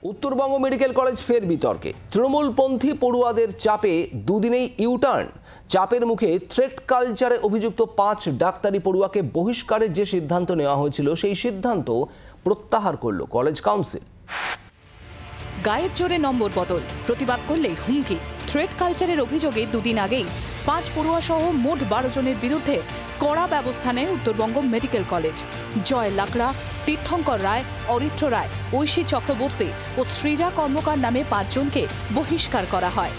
Uttarbanga medical college ফের বিতর্কে। তৃণমূলপন্থী পড়ুয়াদের চাপে দুদিনেই ইউটার্ন। চাপের মুখে থ্রেট কালচারে অভিযুক্ত 5 ডাক্তারি পড়ুয়াকে বহিষ্কারের যে সিদ্ধান্ত নেওয়া হয়েছিল সেই সিদ্ধান্ত প্রত্যাহার করল কলেজ কাউন্সিল। গায়ের জোরে নম্বর বদল, প্রতিবাদ করলেই হুমকি। থ্রেট কালচারের অভিযোগে দুদিন আগেই 5 পড়ুয়া সহ মোট 12 জনের বিরুদ্ধে কড়া ব্যবস্থা নেয় উত্তরবঙ্গ মেডিকেল কলেজ। জয় লাকড়া, তীর্থঙ্কর রায়, অরিত্র রায়, ঐশী চক্রবর্তী ও সৃজা কর্মকার নামে 5 জনকে বহিষ্কার করা হয়।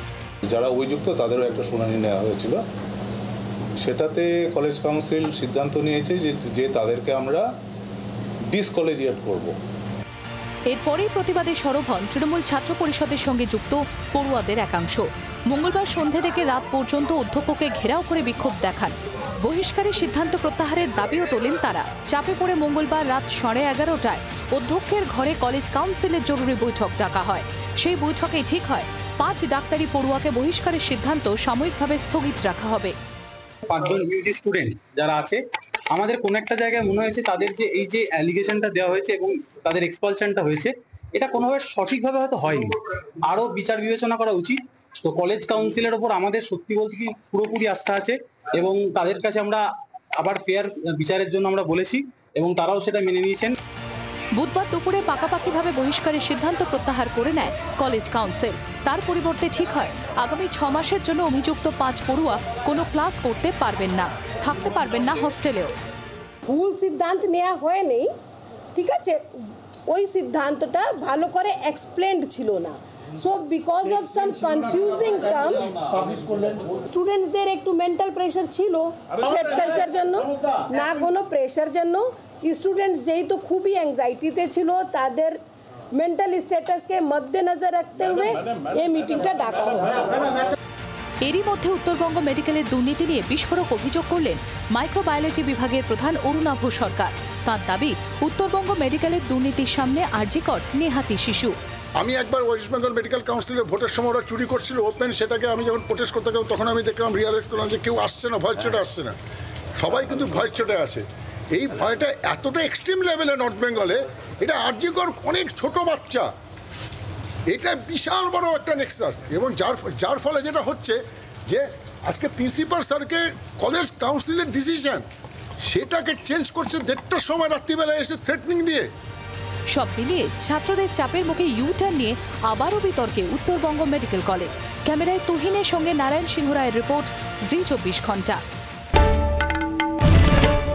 যারা অভিযুক্ত তাদেরও একটা শুনানি নেওয়া হয়েছিল, সেটাতে কলেজ কাউন্সিল সিদ্ধান্ত নিয়েছে যে তাদেরকে আমরা ডিসকলেজিয়েট করব। এরপরেই প্রতিবাদে সরব হন তৃণমূল ছাত্র পরিষদের সঙ্গে যুক্ত পড়ুয়াদের একাংশ। মঙ্গলবার সন্ধ্যে থেকে রাত পর্যন্ত অধ্যক্ষকে ঘেরাও করে বিক্ষোভ দেখান। বহিষ্কারের সিদ্ধান্ত প্রত্যাহারের দাবিও তোলেন তারা। চাপে পড়ে মঙ্গলবার রাত 11:30টায় অধ্যক্ষের ঘরে কলেজ কাউন্সিলের জরুরি বৈঠক ডাকা হয়। সেই বৈঠকেই ঠিক হয় 5 ডাক্তারি পড়ুয়াকে বহিষ্কারের সিদ্ধান্ত সাময়িকভাবে স্থগিত রাখা হবে। 5 জন ইউজি স্টুডেন্ট যারা আছে, আমাদের কোন একটা জায়গায় মনে হয়েছে তাদের যে এই যে অ্যালিগেশনটা দেওয়া হয়েছে এবং তাদের এক্সপালশনটা হয়েছে, এটা কোনোভাবে সঠিকভাবে হয়তো হয়নি, আরো বিচার বিবেচনা করা উচিত। তো কলেজ কাউন্সিলের ওপর আমাদের সত্যি বলতে কি পুরোপুরি আস্থা আছে এবং তাদের কাছে আমরা আবার ফেয়ার বিচারের জন্য আমরা বলেছি এবং তারাও সেটা মেনে নিয়েছেন। বুধবার দুপুরে পাকাপাকিভাবে বহিষ্কারের সিদ্ধান্ত প্রত্যাহার করে নেয় কলেজ কাউন্সিল। তার পরিবর্তে ঠিক হয় আগামী 6 মাসের জন্য অভিযুক্ত 5 পড়ুয়া কোনো ক্লাস করতে পারবেন না, থাকতে পারবেন না হস্টেলেও। ভুল সিদ্ধান্ত নেওয়া হয়নি, ঠিক আছে, ওই সিদ্ধান্তটা ভালো করে এক্সপ্লেন্ড ছিল না। So because of some confusing terms স্টুডেন্টসদের একটু মেন্টাল প্রেশার ছিল থ্রেট কালচার জন্য, না কোনো প্রেশার জন্য। স্টুডেন্টস যেহেতু খুবই অ্যাংজাইটিতে ছিল, তাদের মেন্টাল স্ট্যাটাসকে মদ্দেনজর রাখতে हुए এই মিটিংটা ডাকা হয়েছে। এরই মধ্যে উত্তরবঙ্গ মেডিকেলের দুর্নীতি নিয়ে বিস্ফোরক অভিযোগ করলেন মাইক্রোবায়োলজি বিভাগের প্রধান অরুণাভ সরকার। তার দাবি, উত্তরবঙ্গ মেডিকেলের দুর্নীতির সামনে আরজিকর নেহাতি শিশু। আমি একবার ওয়েস্ট বেঙ্গল মেডিকেল কাউন্সিলের ভোটের সময় ওরা চুরি করছিল ওপেন, সেটাকে আমি যখন প্রোটেস্ট করতে গেলাম তখন আমি দেখলাম, রিয়ালাইজ করলাম যে কেউ আসছে না, ভয়ের চোটে আসছে না, সবাই কিন্তু ভয়ের চোটে আছে। এই ভয়টা এতটা এক্সট্রিম লেভেলে নর্থ বেঙ্গলে, এটা আরজিকর অনেক ছোট বাচ্চা, এটা বিশাল বড় একটা নেক্সাস। এবং যার ফলে যেটা হচ্ছে যে আজকে প্রিন্সিপাল স্যারকে কলেজ কাউন্সিলের ডিসিশন সেটাকে চেঞ্জ করছে 1:30টার সময় রাত্রিবেলা এসে থ্রেটনিং দিয়ে। সব মিলিয়ে ছাত্রদের চাপের মুখে ইউটার্ন নিয়ে আবারও বিতর্কে উত্তরবঙ্গ মেডিকেল কলেজ। ক্যামেরায় তুহিনের সঙ্গে নারায়ণ সিংহ রায়ের রিপোর্ট, জি 24 ঘন্টা।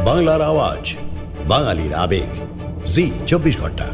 বাংলার আওয়াজ, বাঙালির আবেগ, জি 24 ঘন্টা।